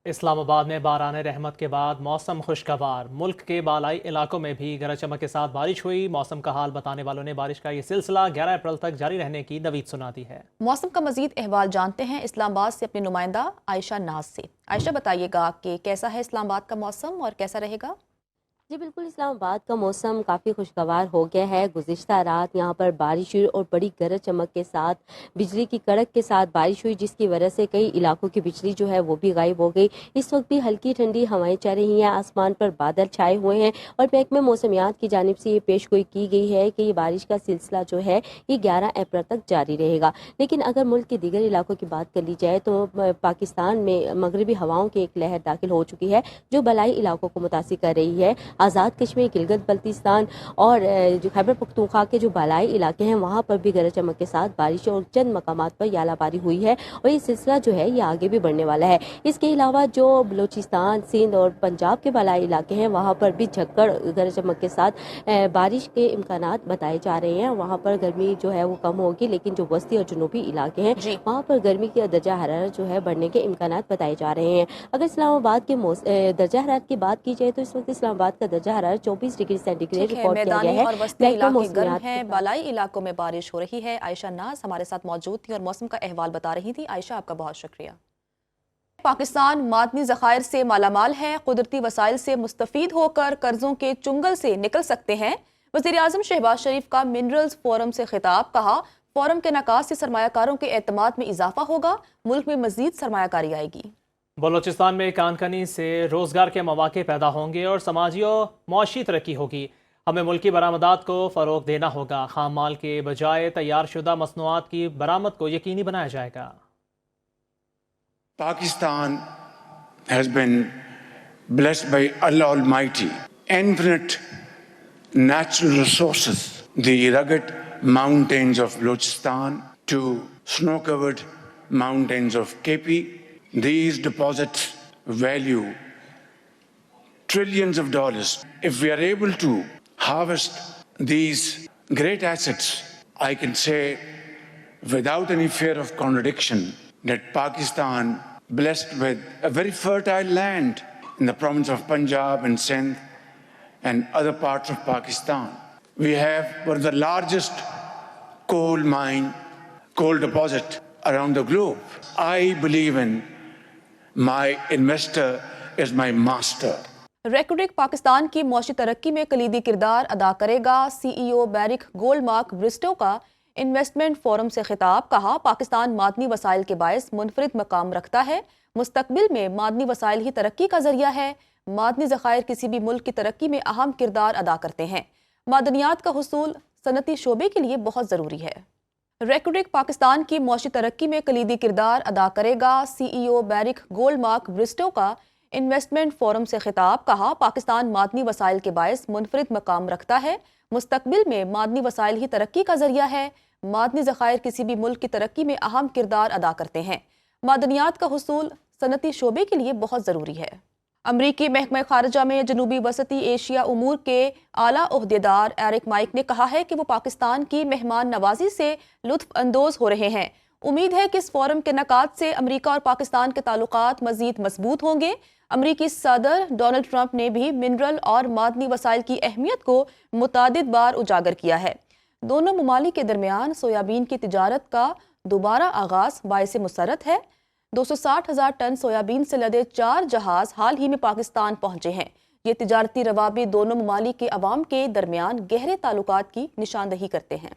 اسلام آباد میں باران رحمت کے بعد موسم خوشگوار، ملک کے بالائی علاقوں میں بھی گرج چمک کے ساتھ بارش ہوئی۔ موسم کا حال بتانے والوں نے بارش کا یہ سلسلہ 11 اپریل تک جاری رہنے کی نوید سنا دی ہے۔ موسم کا مزید احوال جانتے ہیں اسلام آباد سے اپنے نمائندہ عائشہ ناز سے۔ عائشہ بتائیے گا کہ کیسا ہے اسلام آباد کا موسم اور کیسا رہے گا؟ جی بالکل، اسلام آباد کا موسم کافی خوشگوار ہو گیا ہے۔ گزشتہ رات یہاں پر بارش ہوئی اور بڑی گرج چمک کے ساتھ بجلی کی کڑک کے ساتھ بارش ہوئی، جس کی وجہ سے کئی علاقوں کی بجلی جو ہے وہ بھی غائب ہو گئی۔ اس وقت بھی ہلکی ٹھنڈی ہوائیں چل رہی ہیں، آسمان پر بادل چھائے ہوئے ہیں اور محکمہ موسمیات کی جانب سے یہ پیش گوئی کی گئی ہے کہ یہ بارش کا سلسلہ جو ہے یہ 11 اپریل تک جاری رہے گا۔ لیکن اگر ملک کے دیگر علاقوں کی بات کر لی جائے تو پاکستان میں مغربی ہواؤں کی ایک لہر داخل ہو چکی ہے جو بالائی علاقوں کو متاثر کر رہی ہے۔ آزاد کشمیر، گلگت بلتستان اور جو خیبر پختونخوا کے جو بالائی علاقے ہیں وہاں پر بھی گرج چمک کے ساتھ بارش اور چند مقامات پر ژالہ باری ہوئی ہے اور یہ سلسلہ جو ہے یہ آگے بھی بڑھنے والا ہے۔ اس کے علاوہ جو بلوچستان، سندھ اور پنجاب کے بالائی علاقے ہیں وہاں پر بھی جھکڑ گرج چمک کے ساتھ بارش کے امکانات بتائے جا رہے ہیں۔ وہاں پر گرمی جو ہے وہ کم ہوگی، لیکن جو وسطی اور جنوبی علاقے ہیں وہاں پر گرمی کی درجہ حرارت جو ہے بڑھنے کے امکانات بتائے جا رہے ہیں۔ اگر اسلام آباد کے درجہ حرارت کی بات کی جائے تو اس وقت اسلام آباد کا درجہ حرارت 24 ڈگری سینٹی گریڈ رپورٹ کیا گیا ہے۔ اور وسطی علاقے گرم ہیں، بالائی علاقوں میں بارش ہو رہی ہے۔ عائشہ ناز ہمارے ساتھ موجود تھی اور موسم کا احوال بتا رہی تھی۔ عائشہ، آپ کا بہت شکریہ۔ پاکستان معدنی ذخائر سے مالا مال ہے، قدرتی وسائل سے مستفید ہو کر قرضوں کے چنگل سے نکل سکتے ہیں۔ وزیر اعظم شہباز شریف کا منرلز فورم سے خطاب، کہا فورم کے انعقاد سے سرمایہ کاروں کے اعتماد میں اضافہ ہوگا، ملک میں مزید سرمایہ کاری آئے گی۔ بلوچستان میں کان کنی سے روزگار کے مواقع پیدا ہوں گے اور سماجی و معاشی ترقی ہوگی۔ ہمیں ملکی برآمدات کو فروغ دینا ہوگا، خام مال کے بجائے تیار شدہ مصنوعات کی برآمد کو یقینی بنایا جائے گا۔ Pakistan has been blessed by Allah Almighty, infinite natural resources, the rugged mountains of Balochistan to snow-covered mountains of KP. These deposits value trillions of dollars. If we are able to harvest these great assets, I can say without any fear of contradiction that Pakistan, blessed with a very fertile land in the province of Punjab and Sindh and other parts of Pakistan, we have one of the largest coal deposit around the globe. I believe in my investor is my master. Reko Diq Pakistan کی معاشی ترقی میں کلیدی کردار ادا کرے گا۔ سی ای او Barrick Gold mark Bristow کا investment forum سے خطاب، کہا پاکستان معدنی وسائل کے باعث منفرد مقام رکھتا ہے، مستقبل میں معدنی وسائل ہی ترقی کا ذریعہ ہے۔ معدنی ذخائر کسی بھی ملک کی ترقی میں اہم کردار ادا کرتے ہیں، معدنیات کا حصول صنعتی شعبے کے لیے بہت ضروری ہے۔ ریکوڈک پاکستان کی معاشی ترقی میں کلیدی کردار ادا کرے گا۔ سی ای او بیرک گولڈ مارک برسٹو کا انویسٹمنٹ فورم سے خطاب، کہا پاکستان معدنی وسائل کے باعث منفرد مقام رکھتا ہے، مستقبل میں معدنی وسائل ہی ترقی کا ذریعہ ہے۔ معدنی ذخائر کسی بھی ملک کی ترقی میں اہم کردار ادا کرتے ہیں، معدنیات کا حصول صنعتی شعبے کے لیے بہت ضروری ہے۔ امریکی محکمہ خارجہ میں جنوبی وسطی ایشیا امور کے اعلیٰ عہدیدار ایرک مائک نے کہا ہے کہ وہ پاکستان کی مہمان نوازی سے لطف اندوز ہو رہے ہیں۔ امید ہے کہ اس فورم کے انعقاد سے امریکہ اور پاکستان کے تعلقات مزید مضبوط ہوں گے۔ امریکی صدر ڈونلڈ ٹرمپ نے بھی منرل اور معدنی وسائل کی اہمیت کو متعدد بار اجاگر کیا ہے۔ دونوں ممالک کے درمیان سویابین کی تجارت کا دوبارہ آغاز باعث مسرت ہے۔ 260,000 ٹن سویابین سے لدے 4 جہاز حال ہی میں پاکستان پہنچے ہیں۔ یہ تجارتی روابط دونوں ممالک کے عوام کے درمیان گہرے تعلقات کی نشاندہی کرتے ہیں۔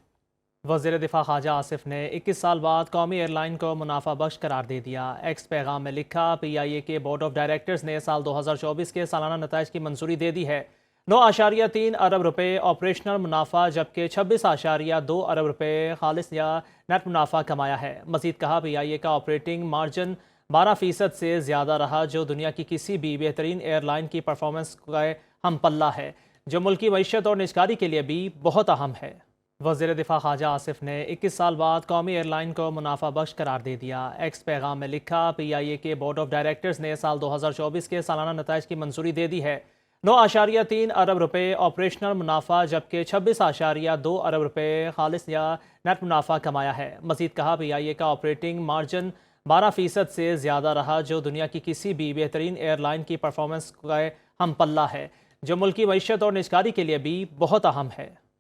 وزیر دفاع خواجہ آصف نے 21 سال بعد قومی ایئر لائن کو منافع بخش قرار دے دیا۔ ایکس پیغام میں لکھا، پی آئی اے کے بورڈ آف ڈائریکٹرز نے سال 2024 کے سالانہ نتائج کی منظوری دے دی ہے۔ 9.3 ارب روپے آپریشنل منافع جبکہ 26.2 ارب روپے خالص یا نیٹ منافع کمایا ہے۔ مزید کہا، پی آئی اے کا آپریٹنگ مارجن 12% سے زیادہ رہا، جو دنیا کی کسی بھی بہترین ایئر لائن کی پرفارمنس کا ہم پلہ ہے، جو ملکی معیشت اور نجکاری کے لیے بھی بہت اہم ہے۔ وزیر دفاع خواجہ آصف نے 21 سال بعد قومی ایئر لائن کو منافع بخش قرار دے دیا۔ ایکس پیغام میں لکھا، پی آئی اے کے بورڈ آف ڈائریکٹرز نے سال 2024 کے سالانہ نتائج کی منظوری دے دی ہے۔ 9.3 ارب روپے آپریشنل منافع جبکہ 26.2 ارب روپے خالص یا نیٹ منافع کمایا ہے۔ مزید کہا، پی آئی اے کا آپریٹنگ مارجن 12% سے زیادہ رہا، جو دنیا کی کسی بھی بہترین ایئر لائن کی پرفارمنس کا ہم پلہ ہے، جو ملکی معیشت اور نجکاری کے لیے بھی بہت اہم ہے۔